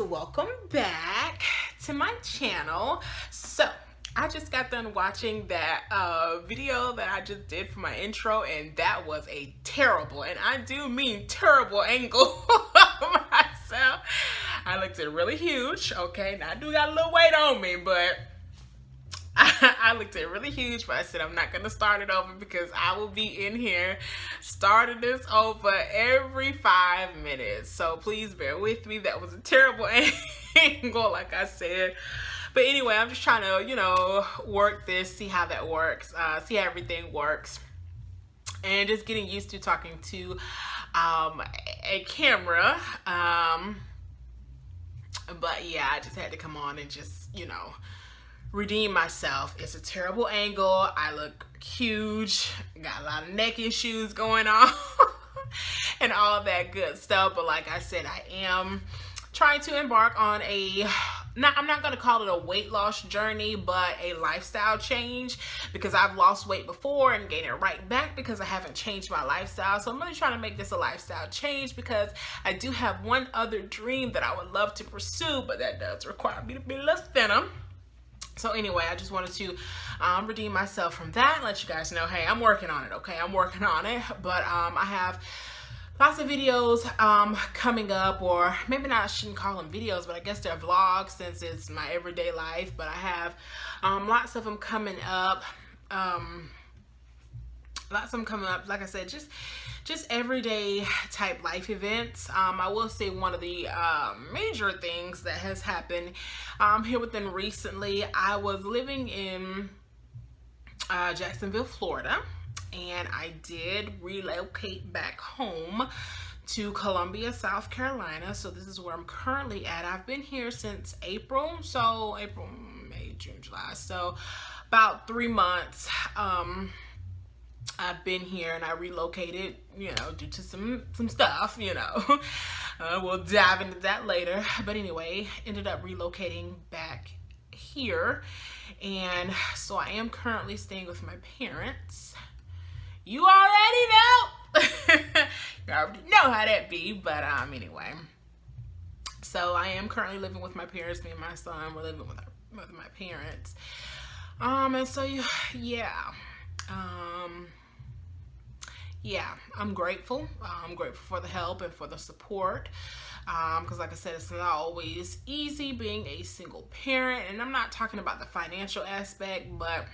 welcome back to my channel. So I just got done watching that video that I just did for my intro, and that was a terrible, and I do mean terrible, angle of myself. I looked at really huge. Okay, now I do got a little weight on me, but I looked at really huge, but I said I'm not going to start it over because I will be in here starting this over every 5 minutes. So please bear with me. That was a terrible angle, like I said. But anyway, I'm just trying to, work this, see how that works, see how everything works. And just getting used to talking to a camera. But yeah, I just had to come on and just, redeem myself. It's a terrible angle. I look huge. Got a lot of neck issues going on and all that good stuff. But like I said, I am trying to embark on I'm not going to call it a weight loss journey, but a lifestyle change, because I've lost weight before and gained it right back because I haven't changed my lifestyle. So I'm really trying to make this a lifestyle change because I do have one other dream that I would love to pursue, but that does require me to be less thinner. So anyway, I just wanted to redeem myself from that and let you guys know, hey, I'm working on it, okay? I'm working on it. But I have lots of videos coming up, or maybe not, I shouldn't call them videos, but I guess they're vlogs since it's my everyday life. But I have lots of them coming up. Like I said, just everyday type life events. I will say one of the major things that has happened here within recently, I was living in Jacksonville, Florida, and I did relocate back home to Columbia, South Carolina. So this is where I'm currently at. I've been here since April, May, June, July, so about 3 months. I've been here and I relocated, due to some stuff, we'll dive into that later. But anyway, ended up relocating back here. And so I am currently staying with my parents. You already know. You already know how that be. But anyway. So I am currently living with my parents. Me and my son, we're living with my parents. And so, yeah. Yeah, I'm grateful. I'm grateful for the help and for the support. Because like I said, it's not always easy being a single parent. And I'm not talking about the financial aspect, but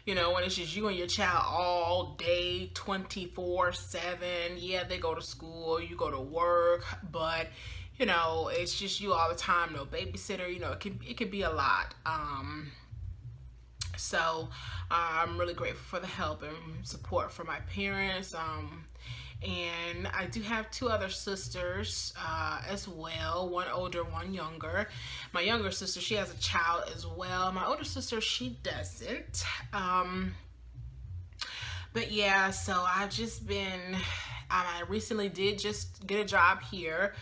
when it's just you and your child all day, 24/7. Yeah, they go to school, you go to work, but it's just you all the time. No babysitter. It can be a lot. So I'm really grateful for the help and support from my parents. And I do have 2 other sisters as well, one older, one younger. My younger sister, she has a child as well. My older sister, she doesn't. But yeah, so I've just been, I recently did just get a job here.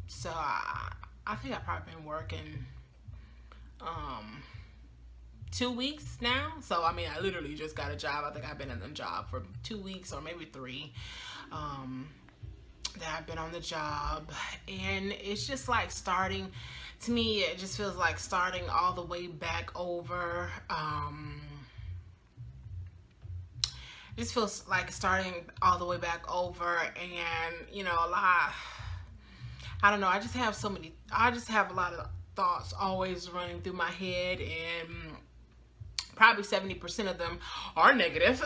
So I think I've probably been working 2 weeks now. So I literally just got a job. I think I've been in the job for 2 weeks or maybe 3 that I've been on the job. And it's just like starting, to me, it just feels like starting all the way back over. It just feels like starting all the way back over. And a lot, I don't know, I just have a lot of thoughts always running through my head, and probably 70% of them are negative.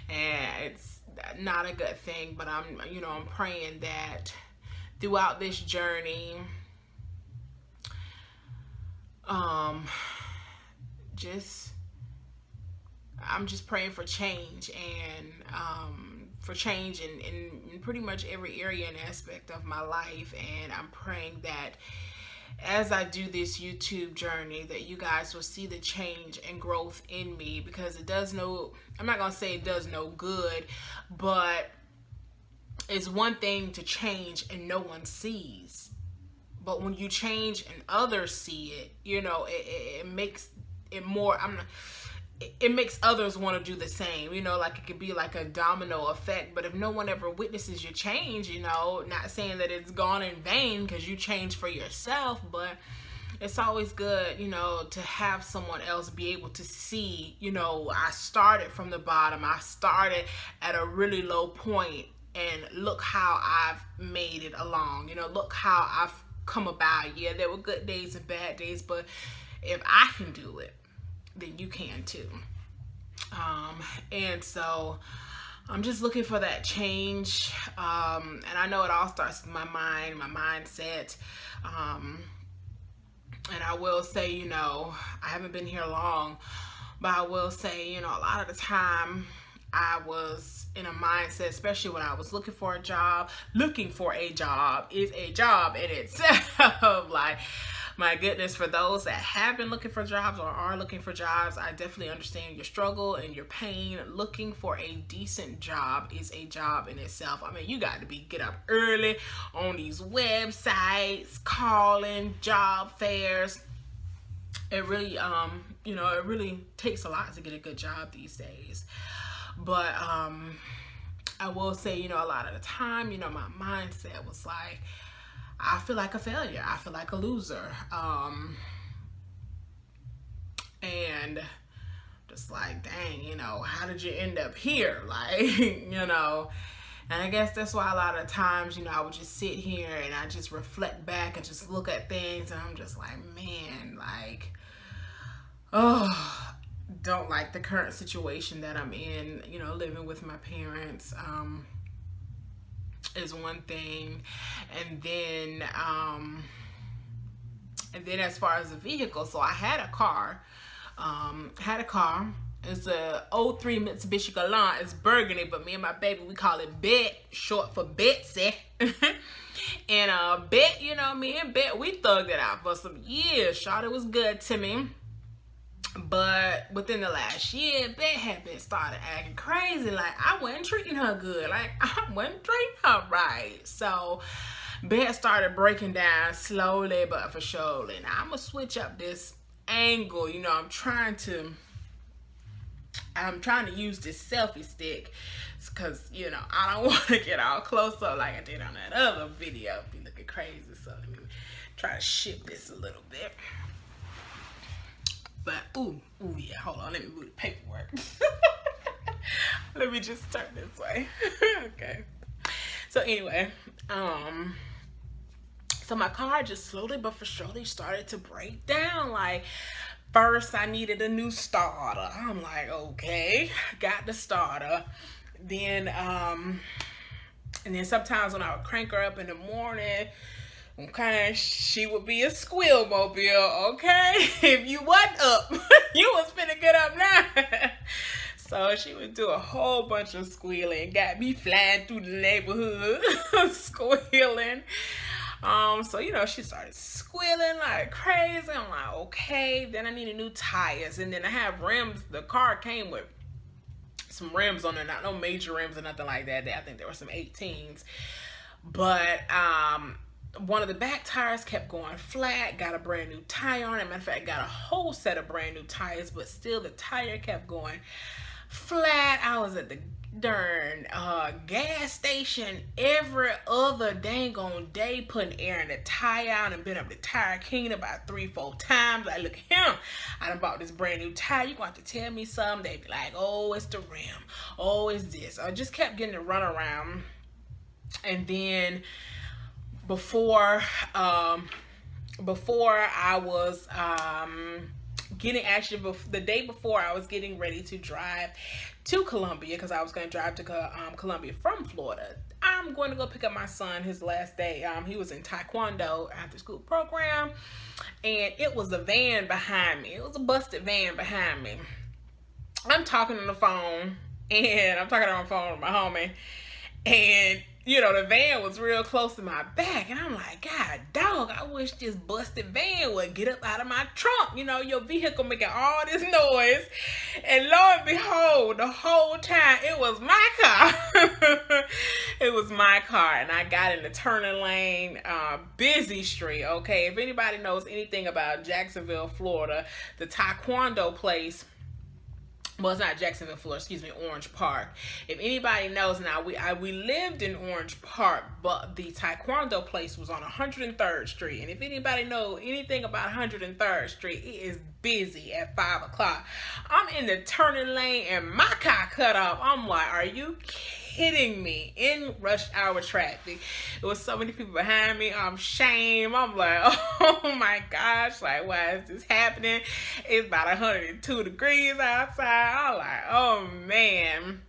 And it's not a good thing, but I'm praying that throughout this journey, I'm just praying for change, and for change in pretty much every area and aspect of my life. And I'm praying that as I do this YouTube journey, that you guys will see the change and growth in me, because I'm not going to say it does no good, but it's one thing to change and no one sees. But when you change and others see it, it makes it more, it makes others want to do the same, you know, like it could be like a domino effect. But if no one ever witnesses your change, you know, not saying that it's gone in vain because you changed for yourself, but it's always good, you know, to have someone else be able to see, you know, I started from the bottom, I started at a really low point, and look how I've made it along, you know, look how I've come about. Yeah, there were good days and bad days, but if I can do it, then you can too. And so I'm just looking for that change. And I know it all starts with my mind, my mindset. And I will say, you know, I haven't been here long, but I will say, you know, a lot of the time I was in a mindset, especially when I was looking for a job. Looking for a job is a job in itself. Like, my goodness, for those that have been looking for jobs or are looking for jobs, I definitely understand your struggle and your pain. Looking for a decent job is a job in itself. I mean, you got to get up early on these websites, calling, job fairs. It really, you know, it really takes a lot to get a good job these days. But I will say, you know, a lot of the time, you know, my mindset was like, I feel like a failure. I feel like a loser. And just like, dang, you know, how did you end up here? Like, you know, and I guess that's why a lot of times, you know, I would just sit here and I just reflect back and just look at things, and I'm just like, man, like, oh, don't like the current situation that I'm in, you know, living with my parents. Is one thing, and then as far as the vehicle, so I had a car. It's a '03 Mitsubishi Galant. It's burgundy, but me and my baby, we call it Bet, short for Betsy. And Bet, you know, me and Bet, we thugged it out for some years. Shawty was good to me. But within the last year, Bet had been started acting crazy. Like, I wasn't treating her good. Like, I wasn't treating her right. So Bet started breaking down slowly but for surely. Now, I'm going to switch up this angle. You know, I'm trying to use this selfie stick because, you know, I don't want to get all close up like I did on that other video. Be looking crazy. So let me try to shift this a little bit. But, ooh, yeah, hold on, let me move the paperwork. Let me just turn this way. Okay. So anyway, so my car just slowly but for surely started to break down. Like, first I needed a new starter. I'm like, okay, got the starter. Then, and then sometimes when I would crank her up in the morning, okay, she would be a squeal mobile, okay? If you wasn't up, you was finna get up now. So she would do a whole bunch of squealing, got me flying through the neighborhood, squealing. So, you know, she started squealing like crazy. I'm like, okay. Then I needed new tires, and then I have rims. The car came with some rims on there, not no major rims or nothing like that. I think there were some 18s. But, one of the back tires kept going flat, got a brand new tire on it. Matter of fact, got a whole set of brand new tires, but still the tire kept going flat. I was at the darn gas station every other dang on day putting air in the tire out, and been up the Tire King about 3-4 times. Like, look at him, I done bought this brand new tire. You going to tell me something? They be like, oh, it's the rim. Oh, it's this. I just kept getting the runaround. And then before I was the day before I was getting ready to drive to Columbia, because I was going to drive to Columbia from Florida. I'm going to go pick up my son his last day. He was in Taekwondo after school program, and it was a van behind me. It was a busted van behind me. I'm talking on the phone with my homie, and you know, the van was real close to my back, and I'm like, God dog, I wish this busted van would get up out of my trunk. You know, your vehicle making all this noise, and lo and behold, the whole time it was my car. It was my car, and I got in the turning lane, busy street. Okay, if anybody knows anything about Jacksonville, Florida, the Taekwondo place well, it's not Jacksonville, Florida, excuse me, Orange Park. If anybody knows now, we lived in Orange Park, but the Taekwondo place was on 103rd Street. And if anybody know anything about 103rd Street, it is busy at 5 o'clock. I'm in the turning lane and my car cut off. I'm like, are you kidding me? In rush hour traffic. There was so many people behind me. I'm shame. I'm like, oh my gosh, like, why is this happening? It's about 102 degrees outside. I'm like, oh man.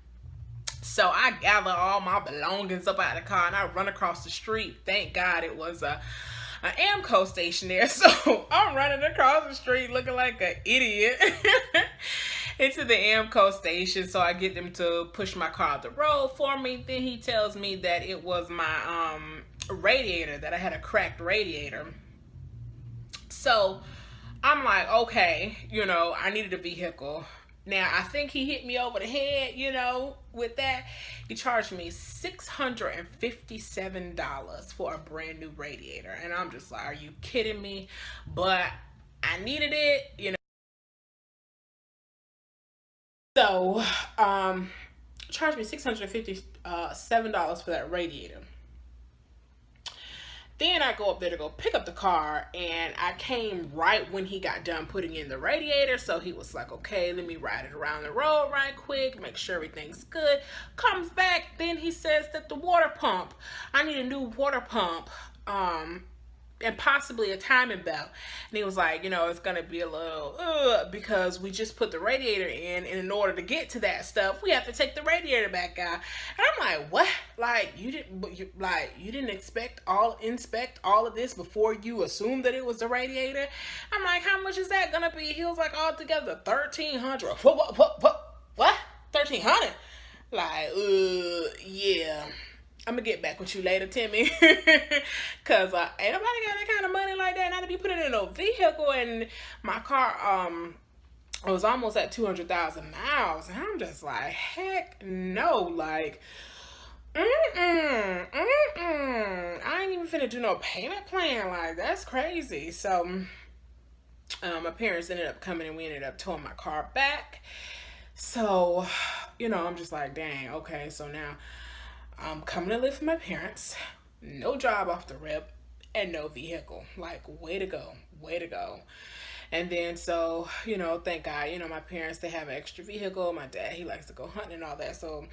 So I gather all my belongings up out of the car and I run across the street. Thank God it was an Amco station there. So I'm running across the street looking like an idiot into the Amco station. So I get them to push my car out the road for me. Then he tells me that it was my radiator, that I had a cracked radiator. So I'm like, okay, I needed a vehicle. Now, I think he hit me over the head, with that. He charged me $657 for a brand new radiator. And I'm just like, are you kidding me? But I needed it, So, charged me $657 for that radiator. Then I go up there to go pick up the car, and I came right when he got done putting in the radiator. So he was like, okay, let me ride it around the road right quick, make sure everything's good. Comes back, then he says that the water pump, I need a new water pump, and possibly a timing belt. And he was like, it's gonna be a little because we just put the radiator in, and in order to get to that stuff, we have to take the radiator back out. And I'm like, what? Like, you didn't inspect all of this before you assumed that it was the radiator? I'm like, how much is that gonna be? He was like, all together $1,300. What? $1,300? Like, yeah. I'm gonna get back with you later, Timmy. Cause ain't nobody got that kind of money like that not to be putting in a vehicle. And my car it was almost at 200,000 miles, and I'm just like, heck no. Like, I ain't even finna do no payment plan. Like, that's crazy. So my parents ended up coming, and we ended up towing my car back. So I'm just like, dang, okay, so now I'm coming to live with my parents, no job off the rip, and no vehicle. Like, way to go. And then, so, thank God, my parents, they have an extra vehicle. My dad, he likes to go hunting and all that. So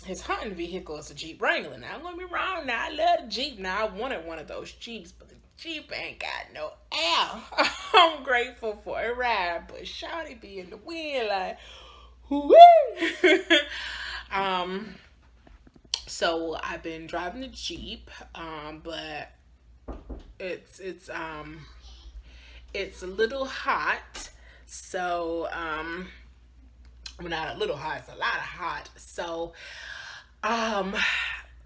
his hunting vehicle is a Jeep Wrangler. Now, don't get me wrong. Now, I love the Jeep. Now, I wanted one of those Jeeps, but the Jeep ain't got no air. I'm grateful for a ride, but shawty be in the wind like, whoo. So I've been driving the Jeep, but it's a little hot. So well, not a little hot, it's a lot of hot. So I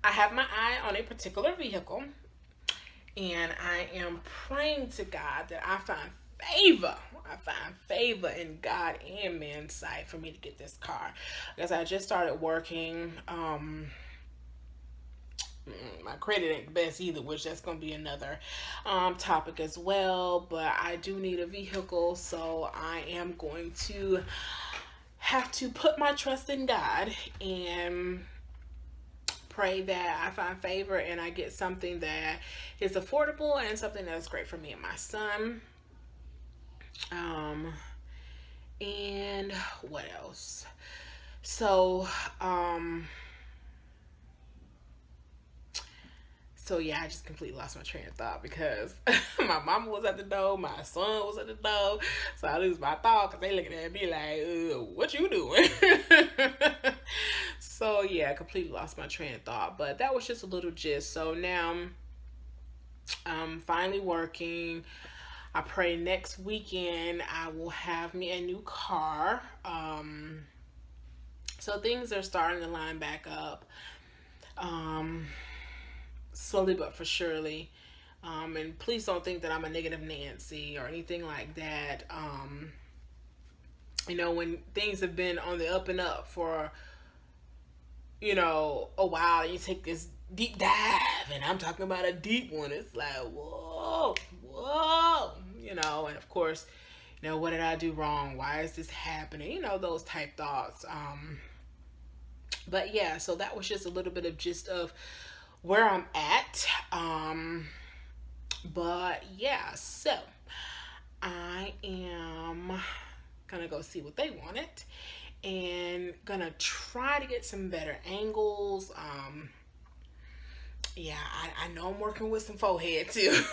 have my eye on a particular vehicle, and I am praying to God that I find favor. In God and man's sight for me to get this car, because I just started working. My credit ain't the best either, which that's going to be another topic as well. But I do need a vehicle, so I am going to have to put my trust in God and pray that I find favor and I get something that is affordable and something that's great for me and my son. And what else? So yeah, I just completely lost my train of thought because my mama was at the door, my son was at the door, so I lose my thought because they looking at me like, what you doing? So yeah, I completely lost my train of thought, but that was just a little gist. So now I'm finally working. I pray next weekend I will have me a new car. So things are starting to line back up. Slowly but for surely. And please don't think that I'm a negative Nancy or anything like that. When things have been on the up and up for, a while, and you take this deep dive, and I'm talking about a deep one, it's like, whoa, and of course, You know, what did I do wrong? Why is this happening? You know, those type thoughts. But yeah, so that was just a little bit of gist of where I'm at. But yeah, so I am gonna go see what they wanted and gonna try to get some better angles. Yeah, I know I'm working with some forehead too.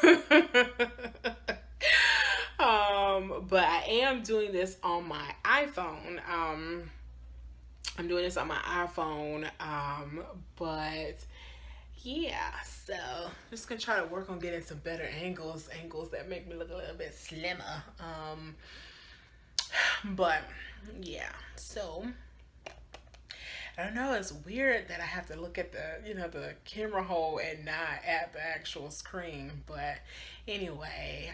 But I am doing this on my iPhone. I'm doing this on my iPhone. But yeah, so just gonna try to work on getting some better angles that make me look a little bit slimmer. But yeah, so I don't know, it's weird that I have to look at the, you know, the camera hole and not at the actual screen. But anyway,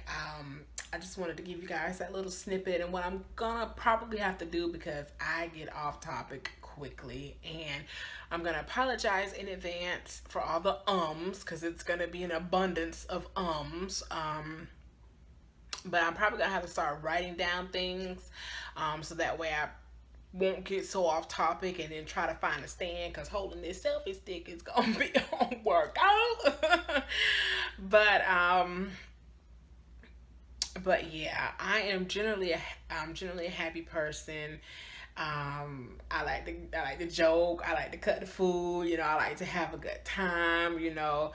I just wanted to give you guys that little snippet and what I'm gonna probably have to do, because I get off topic quickly, and I'm gonna apologize in advance for all the because it's gonna be an abundance of but I'm probably gonna have to start writing down things, so that way I won't get so off topic and then try to find a stand, because holding this selfie stick is gonna be on workout. But yeah, I'm generally a happy person. I like to joke. I like to cut the food. You know, I like to have a good time. You know,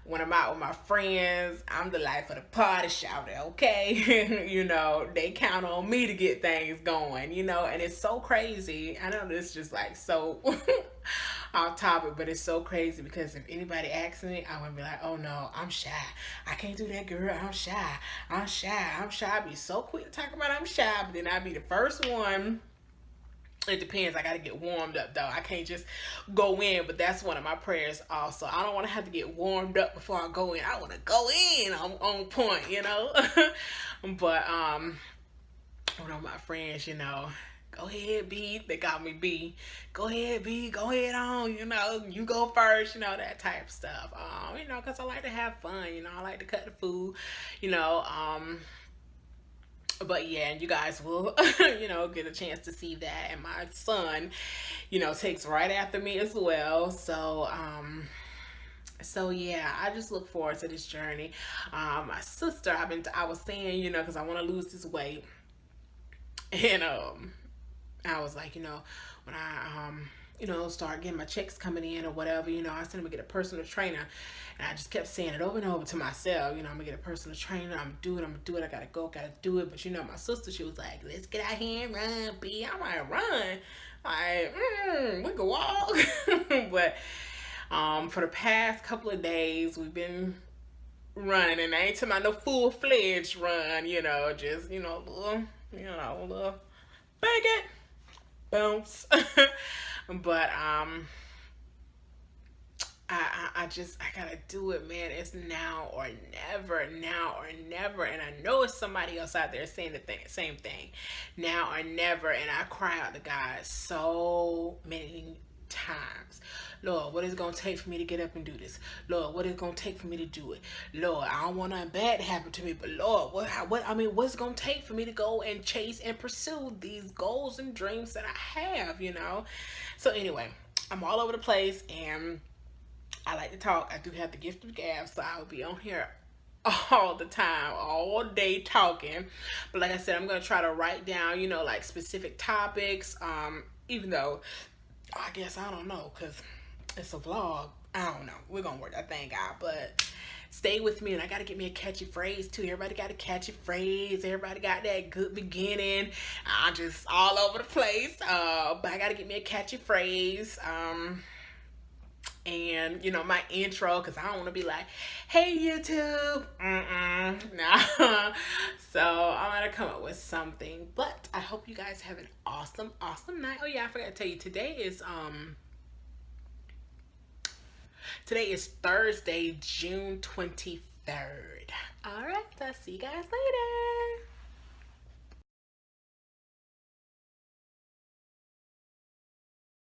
when I'm out with my friends, I'm the life of the party, shouter, okay? You know, they count on me to get things going, you know, and it's so crazy. I know this is just like so off topic, but it's so crazy, because if anybody asks me, I would be like, oh no, I'm shy. I can't do that, girl. I'm shy. I'd be so quick to talk about I'm shy, but then I'd be the first one. It depends. I got to get warmed up though. I can't just go in, but that's one of my prayers also. I don't want to have to get warmed up before I go in. I want to go in on point, you know. But one of my friends, you know, go ahead, B. They got me B. Go ahead, B. Go ahead on. You know, you go first. You know, that type of stuff. You know, because I like to have fun. You know, I like to cut the food. You know, but yeah, and you guys will, you know, get a chance to see that. And my son, you know, takes right after me as well. So, so yeah, I just look forward to this journey. My sister, I was saying, you know, because I want to lose this weight, and I was like, you know, when I you know, start getting my checks coming in or whatever, you know, I said I'm gonna get a personal trainer. And I just kept saying it over and over to myself, you know, I'm gonna get a personal trainer, I'm gonna do it, I gotta go, gotta do it. But you know, my sister, she was like, let's get out here and run, B. I'm like, run? We can walk. But for the past couple of days, we've been running, and I ain't talking about no full-fledged run, you know, just, you know, a little bang it, bounce. But I gotta do it, man. It's now or never, and I know it's somebody else out there saying the same thing, now or never. And I cry out to God so many times, Lord, what is it gonna take for me to get up and do this? Lord, what is it gonna take for me to do it? Lord, I don't want nothing bad to happen to me, but Lord, what's it gonna take for me to go and chase and pursue these goals and dreams that I have, you know? So anyway, I'm all over the place, and I like to talk. I do have the gift of gab, so I'll be on here all the time, all day talking. But like I said, I'm gonna try to write down, you know, like specific topics. Even though I guess I don't know, because it's a vlog. I don't know. We're gonna work that thing out, but stay with me. And I gotta get me a catchy phrase too. Everybody got a catchy phrase. Everybody got that good beginning. I'm just all over the place. But I gotta get me a catchy phrase. And you know, my intro, because I don't want to be like, hey YouTube, nah. So I'm gonna come up with something, but I hope you guys have an awesome night. Oh yeah, I forgot to tell you, today is Thursday, June 23rd. All right, I'll see you guys later.